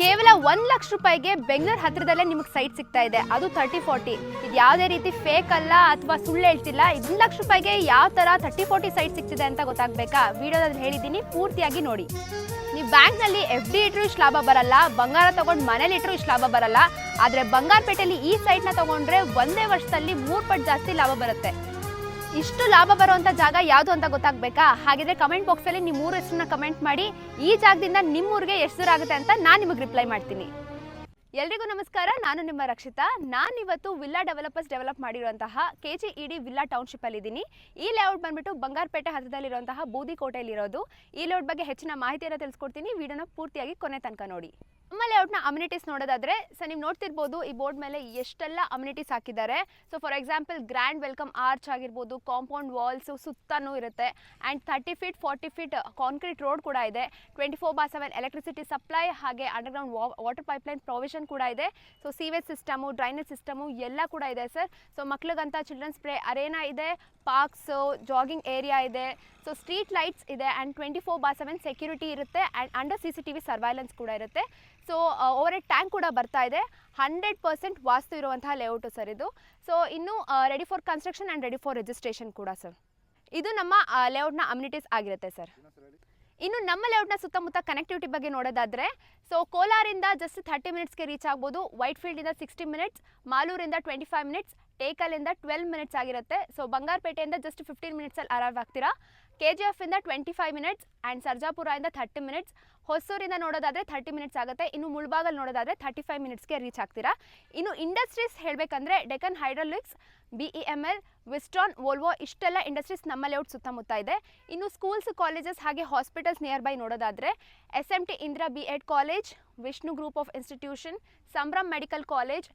ಕೇವಲ 1 ಲಕ್ಷ ರೂಪಾಯಿಗೆ ಬೆಂಗಳೂರು ಹತ್ರದಲ್ಲೇ ನಿಮಗೆ ಸೈಟ್ ಸಿಗ್ತಾ ಇದೆ. ಅದು 30-40. ಇದು ಯಾವುದೇ ರೀತಿ ಫೇಕ್ ಅಲ್ಲ ಅಥವಾ ಸುಳ್ಳು ಹೇಳ್ತಿಲ್ಲ. 1 ಲಕ್ಷ ರೂಪಾಯಿಗೆ ಯಾವ ಥರ 30-40 ಸೈಟ್ ಸಿಗ್ತಿದೆ ಅಂತ ಗೊತ್ತಾಗಬೇಕಾ? ವಿಡಿಯೋದಲ್ಲಿ ಹೇಳಿದ್ದೀನಿ, ಪೂರ್ತಿಯಾಗಿ ನೋಡಿ. ನೀವು ಬ್ಯಾಂಕ್ನಲ್ಲಿ FD ಇಟ್ಟರು ಇಷ್ಟು ಲಾಭ ಬರಲ್ಲ, ಬಂಗಾರ ತಗೊಂಡು ಮನೇಲಿ ಇಟ್ಟರು ಇಷ್ಟು ಲಾಭ ಬರಲ್ಲ. ಆದರೆ ಬಂಗಾರಪೇಟೆಯಲ್ಲಿ ಈ ಸೈಟ್ನ ತಗೊಂಡ್ರೆ ಒಂದೇ ವರ್ಷದಲ್ಲಿ 3 ಪಟ್ಟು ಜಾಸ್ತಿ ಲಾಭ ಬರುತ್ತೆ. ಇಷ್ಟು ಲಾಭ ಬರುವಂಥ ಜಾಗ ಯಾವುದು ಅಂತ ಗೊತ್ತಾಗಬೇಕಾ? ಹಾಗಿದ್ರೆ ಕಮೆಂಟ್ ಬಾಕ್ಸಲ್ಲಿ ನಿಮ್ಮ ಊರ ಹೆಸರನ್ನ ಕಮೆಂಟ್ ಮಾಡಿ. ಈ ಜಾಗದಿಂದ ನಿಮ್ಮೂರಿಗೆ ಎಷ್ಟು ದೂರ ಆಗುತ್ತೆ ಅಂತ ನಾನು ನಿಮಗೆ ರಿಪ್ಲೈ ಮಾಡ್ತೀನಿ. ಎಲ್ರಿಗೂ ನಮಸ್ಕಾರ, ನಾನು ನಿಮ್ಮ ರಕ್ಷಿತಾ. ನಾನಿವತ್ತು ವಿಲ್ಲಾ ಡೆವಲಪರ್ಸ್ ಡೆವಲಪ್ ಮಾಡಿರುವಂತಹ KGED ವಿಲ್ಲಾ ಟೌನ್ಶಿಪ್ಪಲ್ಲಿ ಇದ್ದೀನಿ. ಈ ಲೇಔಟ್ ಬಂದ್ಬಿಟ್ಟು ಬಂಗಾರಪೇಟೆ ಹತ್ತಿರದಲ್ಲಿರುವಂತಹ ಬೂದಿಕೋಟೆಯಲ್ಲಿರೋದು. ಈ ಲೇಔಟ್ ಬಗ್ಗೆ ಹೆಚ್ಚಿನ ಮಾಹಿತಿಯನ್ನು ತಿಳಿಸ್ಕೊಡ್ತೀನಿ. ವಿಡಿಯೋನ ಪೂರ್ತಿಯಾಗಿ ಕೊನೆ ತನಕ ನೋಡಿ. ನಮ್ಮ ಲೇಔಟ್ನ ಅಮ್ಯುನಿಟೀಸ್ ನೋಡೋದಾದ್ರೆ, ಸೊ ನೀವು ನೋಡ್ತಿರ್ಬೋದು ಈ ಬೋರ್ಡ್ ಮೇಲೆ ಎಷ್ಟೆಲ್ಲ ಅಮ್ಯುನಿಟೀಸ್ ಹಾಕಿದ್ದಾರೆ. So for example grand welcome arch ಆಗಿರ್ಬೋದು, ಕಾಂಪೌಂಡ್ ವಾಲ್ಸು ಸುತ್ತನೂ ಇರುತ್ತೆ. And 30 feet 40 feet concrete road ಕೂಡ ಇದೆ. 24/7 ಎಲೆಕ್ಟ್ರಿಸಿಟಿ ಸಪ್ಲೈ, ಹಾಗೆ ಅಂಡರ್ಗ್ರೌಂಡ್ ವಾಟರ್ ಪೈಪ್ಲೈನ್ ಪ್ರೊವಿಷನ್ ಕೂಡ ಇದೆ. So sewage system, drainage system ಎಲ್ಲ ಕೂಡ ಇದೆ ಸರ್. ಸೊ ಮಕ್ಳಿಗಂತ ಚಿಲ್ಡ್ರನ್ಸ್ ಪ್ಲೇ ಅರೇನಾ ಇದೆ, ಪಾರ್ಕ್ಸು, ಜಾಗಿಂಗ್ ಏರಿಯಾ ಇದೆ. ಸೊ ಸ್ಟ್ರೀಟ್ ಲೈಟ್ಸ್ ಇದೆ. ಆ್ಯಂಡ್ 24/7 ಸೆಕ್ಯೂರಿಟಿ ಇರುತ್ತೆ. ಆ್ಯಂಡ್ ಅಂಡರ್ CCTV ಸರ್ವೈಲೆನ್ಸ್ ಕೂಡ ಇರುತ್ತೆ. ಸೊ ಓವರ್ ಹೆಡ್ ಟ್ಯಾಂಕ್ ಕೂಡ ಬರ್ತಾ ಇದೆ. 100% ವಾಸ್ತು ಇರುವಂತಹ ಲೇಔಟು ಸರ್ ಇದು. ಸೊ ಇನ್ನು ready for construction and ready for registration ಕೂಡ ಸರ್. ಇದು ನಮ್ಮ ಲೇಔಟ್ನ ಅಮ್ಯುನಿಟೀಸ್ ಆಗಿರುತ್ತೆ ಸರ್. ಇನ್ನು ನಮ್ಮ ಲೇಔಟ್ನ ಸುತ್ತಮುತ್ತ ಕನೆಕ್ಟಿವಿಟಿ ಬಗ್ಗೆ ನೋಡೋದಾದರೆ, ಸೊ ಕೋಲಾರಿಂದ ಜಸ್ಟ್ 30 ಮಿನಿಟ್ಸ್ಗೆ ರೀಚ್ ಆಗ್ಬೋದು. ವೈಟ್ ಫೀಲ್ಡಿಂದ 60 ಮಿನಿಟ್ಸ್, ಮಾಲೂರಿಂದ 25 ಮಿನಿಟ್ಸ್, ಟೇಕಲಿಂದ 12 ಮಿನಿಟ್ಸ್ ಆಗಿರುತ್ತೆ. ಸೊ ಬಂಗಾರಪೇಟೆಯಿಂದ ಜಸ್ಟ್ 15 ಮಿನಿಟ್ಸಲ್ಲಿ ಅರೈವ್ ಆಗ್ತೀರಾ. KGF ಇಂದ 25 ಮಿನಿಟ್ಸ್ ಆ್ಯಂಡ್ ಸರ್ಜಾಪುರದಿಂದ 30 ಮಿನಿಟ್ಸ್. ಹೊಸೂರಿಂದ ನೋಡೋದಾದರೆ 30 ಮಿನಿಟ್ಸ್ ಆಗುತ್ತೆ. ಇನ್ನು ಮುಳಬಾಗಲ್ ನೋಡೋದಾದರೆ 35 ಮಿನಿಟ್ಸ್ಗೆ ರೀಚ್ ಆಗ್ತೀರಾ. ಇನ್ನು ಇಂಡಸ್ಟ್ರೀಸ್ ಹೇಳಬೇಕಂದ್ರೆ Deccan hydraulics, BEML, Wistron, Volvo ಇಷ್ಟೆಲ್ಲ ಇಂಡಸ್ಟ್ರೀಸ್ ನಮ್ಮ ಲೇಔಟ್ ಸುತ್ತಮುತ್ತ ಇದೆ. ಇನ್ನು ಸ್ಕೂಲ್ಸ್, ಕಾಲೇಜಸ್ ಹಾಗೆ ಹಾಸ್ಪಿಟಲ್ಸ್ ನಿಯರ್ ಬೈ ನೋಡೋದಾದರೆ SMT Indira B.Ed college, Vishnu group of institution, Sambhram medical college,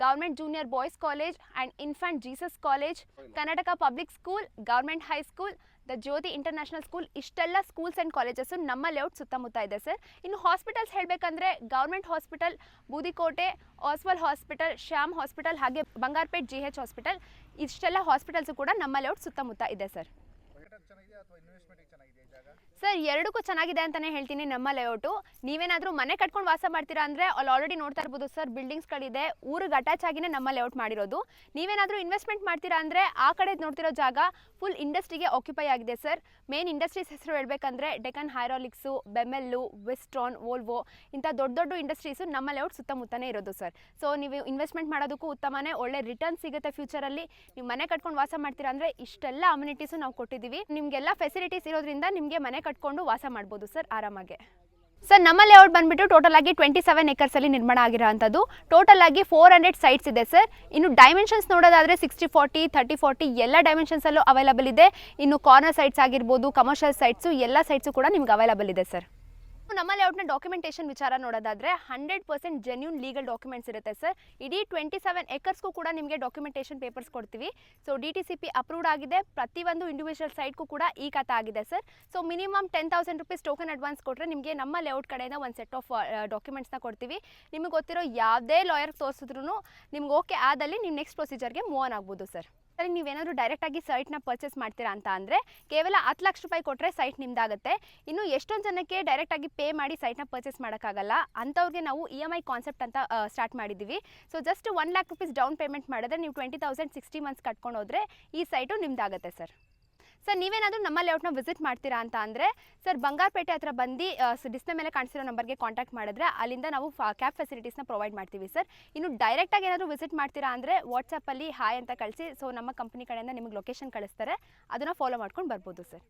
government junior boys college and infant Jesus college, Karnataka public school, government high school, the Jyothi international school ಇಷ್ಟೆಲ್ಲ schools and colleges ನಮ್ಮ layout ಸುತ್ತಮುತ್ತ ಇದೆ sir. ಇನ್ನು hospitals ಹೇಳಬೇಕಂದ್ರೆ government hospital, Boodikote, Oswal hospital, Shyam hospital ಹಾಗೆ Bangarapet GH hospital ಇಷ್ಟೆಲ್ಲ hospitals ಕೂಡ ನಮ್ಮ ಲೇಔಟ್ ಸುತ್ತಮುತ್ತ ಇದೆ ಸರ್. ಸರ್ ಎರಡಕ್ಕೂ ಚೆನ್ನಾಗಿದೆ ಅಂತಲೇ ಹೇಳ್ತೀನಿ ನಮ್ಮ ಲೇಔಟು. ನೀವೇನಾದರೂ ಮನೆ ಕಟ್ಕೊಂಡು ವಾಸ ಮಾಡ್ತೀರಾ ಅಂದರೆ ಅಲ್ಲಿ ಆಲ್ರೆಡಿ ನೋಡ್ತಾ ಇರ್ಬೋದು ಸರ್, ಬಿಲ್ಡಿಂಗ್ಸ್ಗಳಿದೆ. ಊರಿಗೆ ಅಟ್ಯಾಚ್ ಆಗಿನೇ ನಮ್ಮ ಲೇಔಟ್ ಮಾಡಿರೋದು. ನೀವೇನಾದರೂ ಇನ್ವೆಸ್ಟ್ಮೆಂಟ್ ಮಾಡ್ತೀರಾ ಅಂದರೆ ಆ ಕಡೆ ನೋಡ್ತಿರೋ ಜಾಗ ಫುಲ್ ಇಂಡಸ್ಟ್ರಿಗೆ ಆಕ್ಯುಪೈ ಆಗಿದೆ ಸರ್. ಮೇನ್ ಇಂಡಸ್ಟ್ರೀಸ್ ಹೆಸರು ಹೇಳಬೇಕಂದ್ರೆ ಡೆಕ್ಕನ್ ಹೈಡ್ರಾಲಿಕ್ಸು, ಬೆಮೆಲ್ಲು, ವಿಸ್ಟ್ರಾನ್, ವೋಲ್ವೋ ಇಂಥ ದೊಡ್ಡ ದೊಡ್ಡ ಇಂಡಸ್ಟ್ರೀಸು ನಮ್ಮ ಲೇಔಟ್ ಸುತ್ತಮುತ್ತನೇ ಇರೋದು ಸರ್. ಸೊ ನೀವು ಇನ್ವೆಸ್ಟ್ಮೆಂಟ್ ಮಾಡೋದಕ್ಕೂ ಉತ್ತಮನೇ, ಒಳ್ಳೆ ರಿಟರ್ನ್ ಸಿಗುತ್ತೆ ಫ್ಯೂಚರಲ್ಲಿ. ನೀವು ಮನೆ ಕಟ್ಕೊಂಡು ವಾಸ ಮಾಡ್ತೀರಾ ಅಂದರೆ ಇಷ್ಟೆಲ್ಲ ಅಮ್ಯುನಿಟೀಸು ನಾವು ಕೊಟ್ಟಿದ್ದೀವಿ. ನಿಮಗೆಲ್ಲ ಫೆಸಿಲಿಟೀಸ್ ಇರೋದ್ರಿಂದ ನಿಮಗೆ ಮನೆ ಕಟ್ಕೊಂಡು ವಾಸ ಮಾಡ್ಬೋದು ಸರ್ ಆರಾಮಾಗೆ. ಸರ್ ನಮ್ಮ ಲೇಔಟ್ ಬಂದ್ಬಿಟ್ಟು ಟೋಟಲ್ ಆಗಿ 27 ಎಕರ್ಸಲ್ಲಿ ನಿರ್ಮಾಣ ಆಗಿರೋಂಥದ್ದು. ಟೋಟಲ್ ಆಗಿ 400 ಸೈಟ್ಸ್ ಇದೆ ಸರ್. ಇನ್ನು ಡೈಮೆನ್ಷನ್ಸ್ ನೋಡೋದಾದರೆ 60-40, 30-40 ಎಲ್ಲ ಡೈಮೆನ್ಷನ್ಸಲ್ಲೂ ಅವೈಲಬಲ್ ಇದೆ. ಇನ್ನು ಕಾರ್ನರ್ ಸೈಟ್ಸ್ ಆಗಿರ್ಬೋದು, ಕಮರ್ಷಿಯಲ್ ಸೈಟ್ಸು ಎಲ್ಲ ಸೈಟ್ಸು ಕೂಡ ನಿಮ್ಗೆ ಅವೈಲಬಲ್ ಇದೆ ಸರ್. ನಮ್ಮ ಲೇಔಟ್ನ ಡಾಕ್ಯುಮೆಂಟೇಷನ್ ವಿಚಾರ ನೋಡೋದಾದರೆ 100% ಜೆನ್ಯೂನ್ ಲೀಗಲ್ ಡಾಕ್ಯುಮೆಂಟ್ಸ್ ಇರುತ್ತೆ ಸರ್. ಇಡೀ 27 ಎಕರ್ಸ್ಗೂ ಕೂಡ ನಿಮಗೆ ಡಾಕ್ಯುಮೆಂಟೇಷನ್ ಪೇಪರ್ಸ್ ಕೊಡ್ತೀವಿ. ಸೊ DTCP ಅಪ್ರೂವ್ಡ್ ಆಗಿದೆ. ಪ್ರತಿಯೊಂದು ಇಂಡಿವಿಜುವಲ್ ಸೈಟ್ಗೂ ಕೂಡ ಈ ಖಾತೆ ಆಗಿದೆ sir. So minimum 10,000 rupees token advance ಕೊಟ್ಟರೆ ನಿಮಗೆ ನಮ್ಮ ಲೇಔಟ್ ಕಡೆಯಿಂದ ಒಂದು ಸೆಟ್ ಆಫ್ ಡಾಕ್ಯುಮೆಂಟ್ಸ್ನ ಕೊಡ್ತೀವಿ. ನಿಮಗೆ ಗೊತ್ತಿರೋ ಯಾವುದೇ ಲಾಯರ್ಗೆ ತೋರಿಸಿದ್ರು ನಿಮ್ಗೆ ಓಕೆ ಆದಲ್ಲಿ ನೀವು ನೆಕ್ಸ್ಟ್ ಪ್ರೊಸೀಜರ್ಗೆ ಮೂವ್ ಆನ್ ಆಗ್ಬೋದು ಸರ್. ಸರಿ, ನೀವೇನಾದರೂ ಡೈರೆಕ್ಟಾಗಿ ಸೈಟ್ನ ಪರ್ಚೇಸ್ ಮಾಡ್ತೀರಾ ಅಂದರೆ ಕೇವಲ 10 ಲಕ್ಷ ರೂಪಾಯಿ ಕೊಟ್ಟರೆ ಸೈಟ್ ನಿಮ್ದಾಗುತ್ತೆ. ಇನ್ನು ಎಷ್ಟೊಂದು ಜನಕ್ಕೆ ಡೈರೆಕ್ಟಾಗಿ ಪೇ ಮಾಡಿ ಸೈಟ್ನ ಪರ್ಚೇಸ್ ಮಾಡೋಕ್ಕಾಗಲ್ಲ, ಅಂಥವ್ರಿಗೆ ನಾವು EMI ಕಾನ್ಸೆಪ್ಟ್ ಅಂತ ಸ್ಟಾರ್ಟ್ ಮಾಡಿದ್ದೀವಿ. So just 1 lac rupees down payment ಮಾಡಿದ್ರೆ ನೀವು 20,000 60 ಮಂತ್ಸ್ ಕಟ್ಕೊಂಡು ಹೋದರೆ ಈ ಸೈಟು ನಿಮ್ದಾಗುತ್ತೆ ಸರ್. ಸರ್ ನೀವೇನಾದರೂ ನಮ್ಮ ಲೇಔಟ್ನ ವಿಸಿಟ್ ಮಾಡ್ತೀರಾ ಅಂದರೆ ಸರ್ ಬಂಗಾರಪೇಟೆ ಹತ್ರ ಬಂದು ಡಿಸ್ಪ್ಲೇ ಮೇಲೆ ಕಾಣಿಸಿರೋ ನಂಬರ್ಗೆ ಕಾಂಟ್ಯಾಕ್ಟ್ ಮಾಡಿದ್ರೆ ಅಲ್ಲಿಂದ ನಾವು ಕ್ಯಾಬ್ ಫೆಸಿಲಿಟೀಸ್ನ ಪ್ರೊವೈಡ್ ಮಾಡ್ತೀವಿ ಸರ್. ಇನ್ನು ಡೈರೆಕ್ಟಾಗಿ ಏನಾದರೂ ವಿಸಿಟ್ ಮಾಡ್ತೀರಾ ಅಂದರೆ ವಾಟ್ಸಪ್ಪಲ್ಲಿ ಹಾಯ್ ಅಂತ ಕಳಿಸಿ, ಸೊ ನಮ್ಮ ಕಂಪ್ನಿ ಕಡೆಯಿಂದ ನಿಮಗೆ ಲೊಕೇಶನ್ ಕಳಿಸ್ತಾರೆ, ಅದನ್ನು ಫಾಲೋ ಮಾಡ್ಕೊಂಡು ಬರ್ಬೋದು ಸರ್.